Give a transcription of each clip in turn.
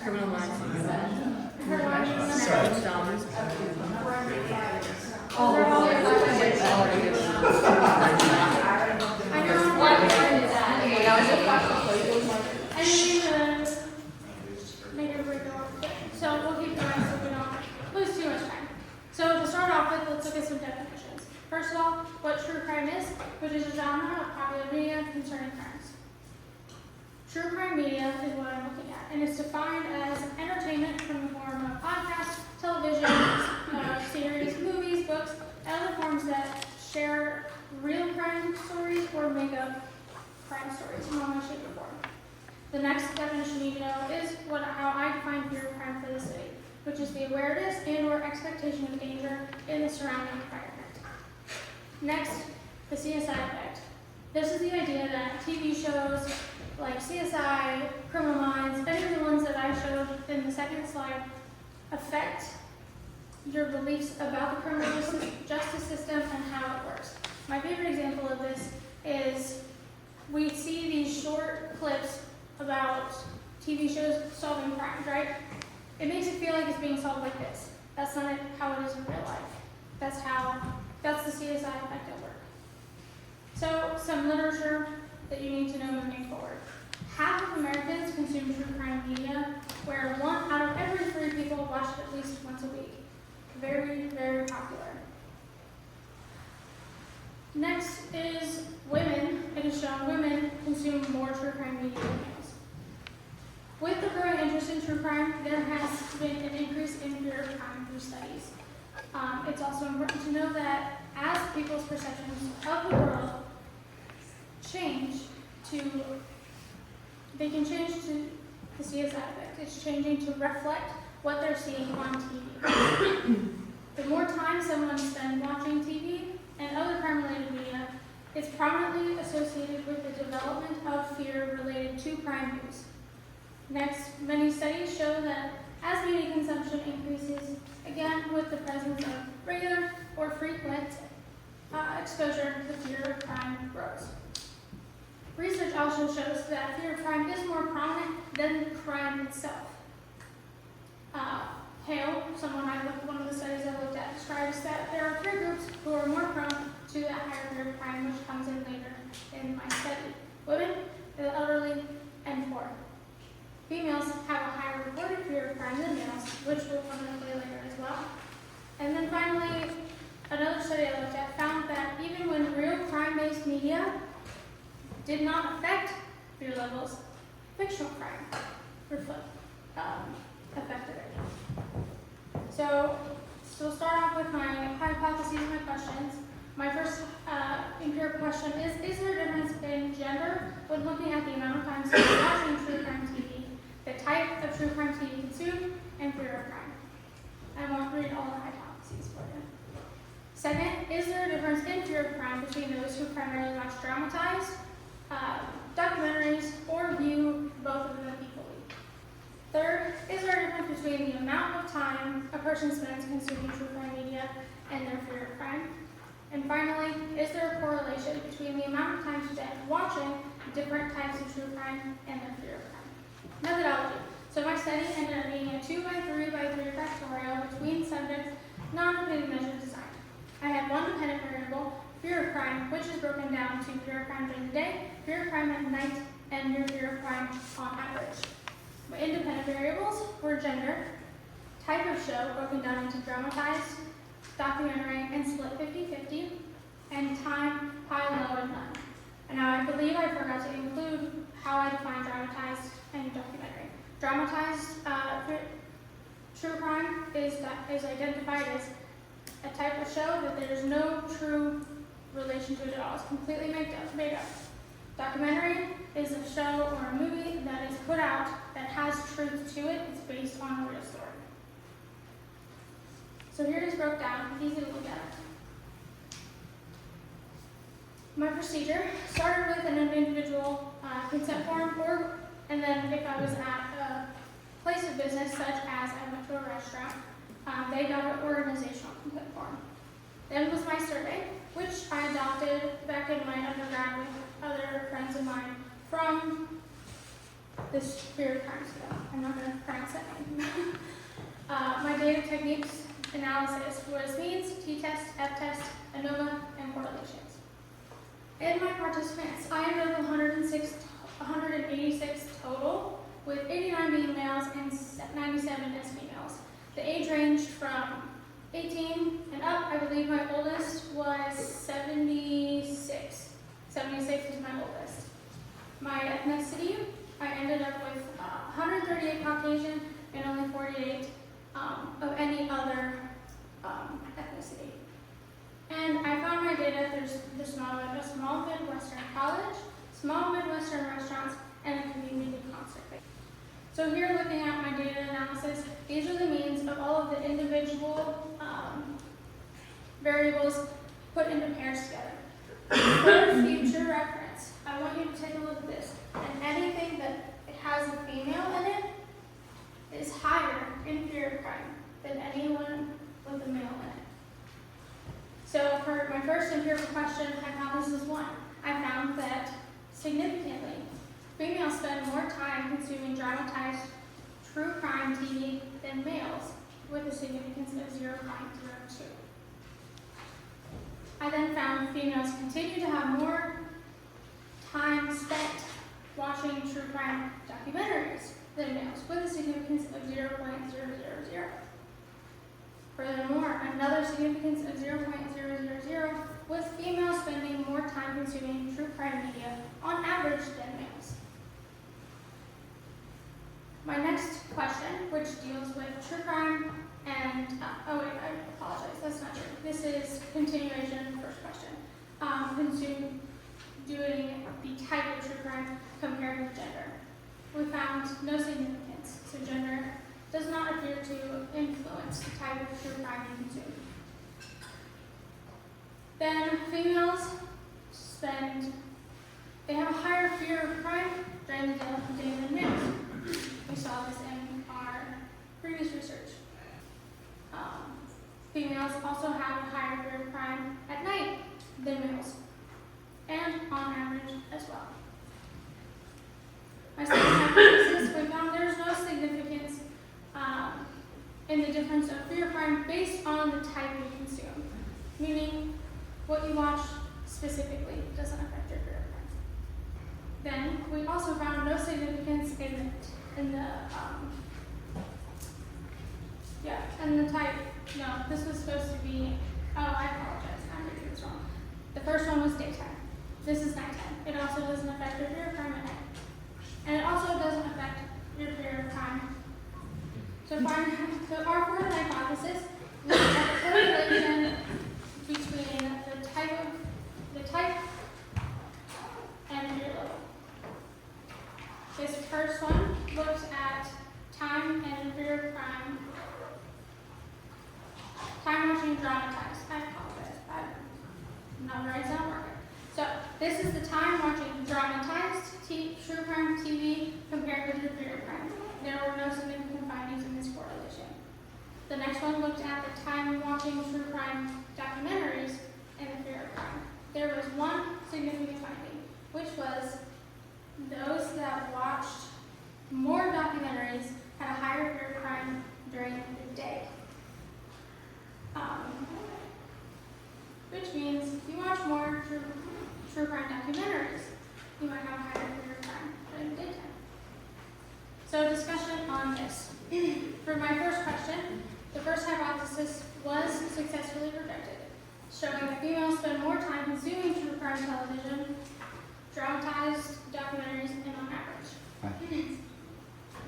Criminal minds. So we'll keep going so we don't lose too much time. So to start off with, let's look at some definitions. First of all, what true crime is, which is a genre of popular media concerning crimes. True crime media is what I'm looking at, and it's defined as entertainment from the form of podcasts, television, series, movies, books, and other forms that share real crime stories or make up crime stories in one way, shape, or form. The next definition you need to know is how I define fear of crime for the city, which is the awareness and or expectation of danger in the surrounding environment. Next, the CSI Effect. This is the idea that TV shows like CSI, Criminal Minds, any of the ones that I showed in the second slide affect your beliefs about the criminal justice system and how it works. My favorite example of this is we see these short clips about TV shows solving crimes, right? It makes it feel like it's being solved like this. That's not how it is in real life. That's the CSI effect at work. So some literature that you need to know moving forward. Half of Americans consume true crime media, where 1 out of every 3 people watch it at least once a week. Very, very popular. Next is women. It is shown women consume more true crime media than males. With the growing interest in true crime, there has been an increase in fear of crime through studies. It's also important to know that as people's perceptions of the world change they can change to the CSI effect. It's changing to reflect what they're seeing on TV. The more time someone spends watching TV and other crime-related media, it's prominently associated with the development of fear related to crime news. Next, many studies show that as media consumption increases, again with the presence of regular or frequent exposure, the fear of crime grows. Research also shows that fear of crime is more prominent than crime itself. Hale, one of the studies I looked at, describes that there are 3 groups who are more prone to that higher fear of crime, which comes in later in my study. Women, the elderly, and poor. Females have a higher reported fear of crime than males, which we'll come into play later as well. And then finally, another study I looked at found that even when real crime-based media did not affect fear levels, fictional crime affected it. So we'll start off with my hypotheses and my questions. My first empirical question is there a difference in gender when looking at the amount of time spent watching true crime TV, the type of true crime TV consumed, and fear of crime? I won't read all the hypotheses for you. Second, is there a difference in fear of crime between those who primarily watch dramatized documentaries or view both of them equally? Third, is there a difference between the amount of time a person spends consuming true crime media and their fear of crime? And finally, is there a correlation between the amount of time spent watching different types of true crime and their fear of crime? Methodology. So my study ended up being a 2x3x3 factorial between subjects, non-repeated measure design. I had 1 dependent variable, fear of crime, which is broken down to fear of crime during the day, fear of crime at night, and your fear of crime on average. My independent variables were gender, type of show broken down into dramatized, documentary, and split 50-50, and time, high, low, and none. And now I believe I forgot to include how I define dramatized and documentary. Dramatized true crime is identified as a type of show that there is no true relation to it at all. It's completely made up. Documentary is a show or a movie that is put out that has truth to it. It's based on a real story. So here it is broke down, easy to look at. My procedure started with an individual consent form, and then if I was at a place of business, such as I went to a restaurant, they got an organizational consent form. Then was my survey, which I adopted back in my undergrad with other friends of mine from this fear of crime scale. I'm not going to pronounce that name. My data techniques analysis was means, t-test, f-test, ANOVA, and correlations. In my participants, I ended up with 186 total, with 89 being males and 97 as females. The age ranged from 18 and up. I believe my oldest was 76. 76 is my oldest. My ethnicity, I ended up with 138 Caucasian and only 48 of any other ethnicity. And I found my data through a small Midwestern college, small Midwestern restaurants, and a community concert. So here, looking at my data analysis, these are the means of all of the individual variables put into pairs together. For future reference, I want you to take a look at this. And anything that it has a female in it is higher in fear of crime than anyone with a male in it. So for my first empirical question, hypothesis 1, I found that significantly, females spend more time consuming dramatized true crime TV than males, with a significance of 0.02. I then found females continue to have more time spent watching true crime documentaries than males, with a significance of 0.000. Furthermore, another significance of 0.000 was females spending more time consuming true crime media on average than males. My next question, which deals with true crime and, oh wait, I apologize, that's not true. This is continuation of the first question. Doing the type of true crime compared with gender. We found no significance, so gender does not appear to influence the type of true crime you consume. Then females they have a higher fear of crime during the day than males. We saw this in our previous research. Females also have a higher fear of crime at night than males, and on average as well. My second hypothesis, we found there's no significance in the difference of fear of crime based on the type you consume, meaning what you watch specifically doesn't affect your fear of crime. Then we also found no significance in the type. No, this was supposed to be, oh, I apologize, I'm reading this wrong. The first one was daytime. This is nighttime. It also doesn't affect your fear of crime at night. And it also doesn't affect your fear of crime. So our fourth hypothesis was a correlation between the type and fear level. This first one looks at time and fear of crime. Time watching dramatized. I apologize. I'm not right, it's not working. So this is the time watching dramatized true crime TV compared with your fear of crime. There were no significant findings in this correlation. The next one looked at the time watching true crime documentaries and the fear of crime. There was one significant finding, which was those that watched more documentaries had a higher fear of crime during the day. Which means if you watch more true crime documentaries, you might have a higher fear of crime during the daytime. So discussion on this. For my first question, the first hypothesis was successfully rejected, showing that females spend more time consuming true crime television, dramatized documentaries, and on average,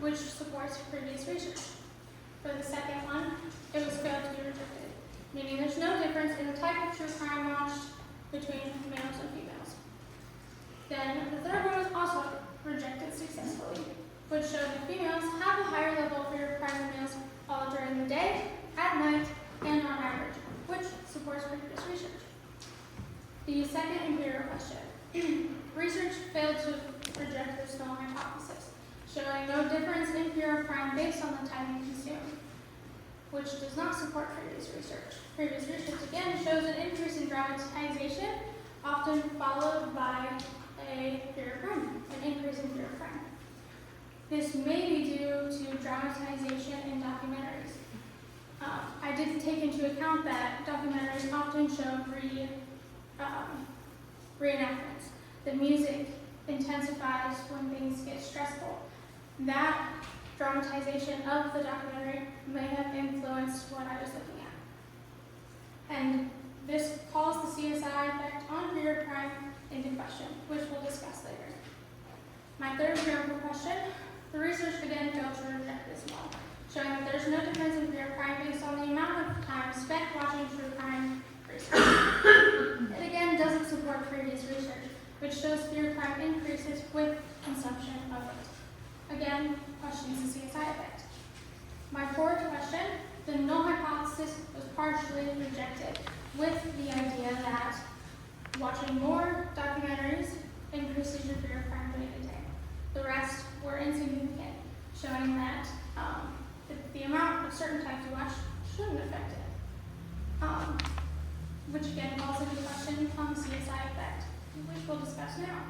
which supports previous research. For the second one, it was failed to be rejected, meaning there's no difference in the type of true crime watched between males and females. Then the third one was also rejected successfully, which showed that females have a higher level of fear of crime than males all during the day, at night, and on average, which supports previous research. The second empirical question. Research failed to reject this null hypothesis, showing no difference in fear of crime based on the time you consume, which does not support previous research. Previous research again shows an increase in dramatization, often followed by a fear of crime, an increase in fear of crime. This may be due to dramatization in documentaries. I did take into account that documentaries often show reenactments. The music intensifies when things get stressful. That dramatization of the documentary may have influenced what I was looking at. And this calls the CSI effect on period crime into question, which we'll discuss later. My third empirical question, the research again failed to reject this model, showing that there's no difference in period crime based on the amount of time spent watching true crime research. It again doesn't support previous research, which shows period crime increases with consumption of it. Again, questions the CSI effect. My fourth question, the null hypothesis was partially rejected with the idea that watching more documentaries increases your fear of crime day to day. The rest were insignificant, showing that the amount of certain types you watch shouldn't affect it. Which again calls into question on the CSI effect, which we'll discuss now.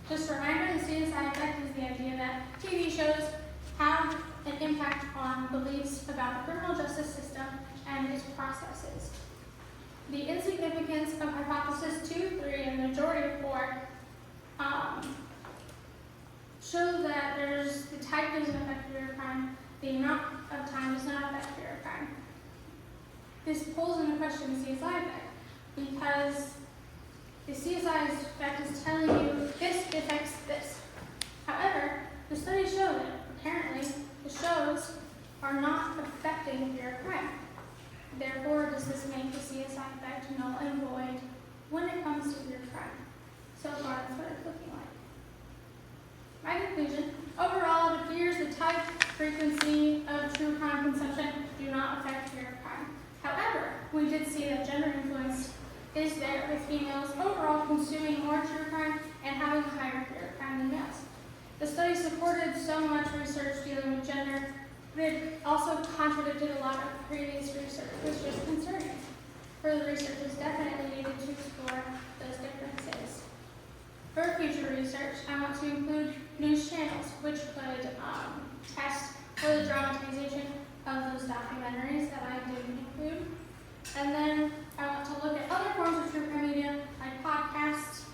Just a reminder, the CSI effect is the idea that TV shows have an impact on beliefs about the criminal justice system and its processes. The insignificance of hypothesis 2, 3, and the majority of 4 show that the type doesn't affect fear of crime, the amount of time does not affect fear of crime. This pulls into question the CSI effect because the CSI effect is telling you this affects this. However, the studies show that apparently the shows are not affecting fear of crime. Therefore, does this make the CSI effect null and void when it comes to fear of crime? So far, that's what it's looking like. My conclusion, overall, it appears the type, frequency of true crime consumption do not affect fear of crime. However, we did see that gender influence is there with females overall consuming more true crime and having a higher fear of crime than males. The study supported so much research dealing with gender, but it also contradicted a lot of previous research, which is concerning. Further research is definitely needed to explore those differences. For future research, I want to include news channels, which could test for the dramatization of those documentaries that I didn't include. And then I want to look at other forms of true crime media, like podcasts,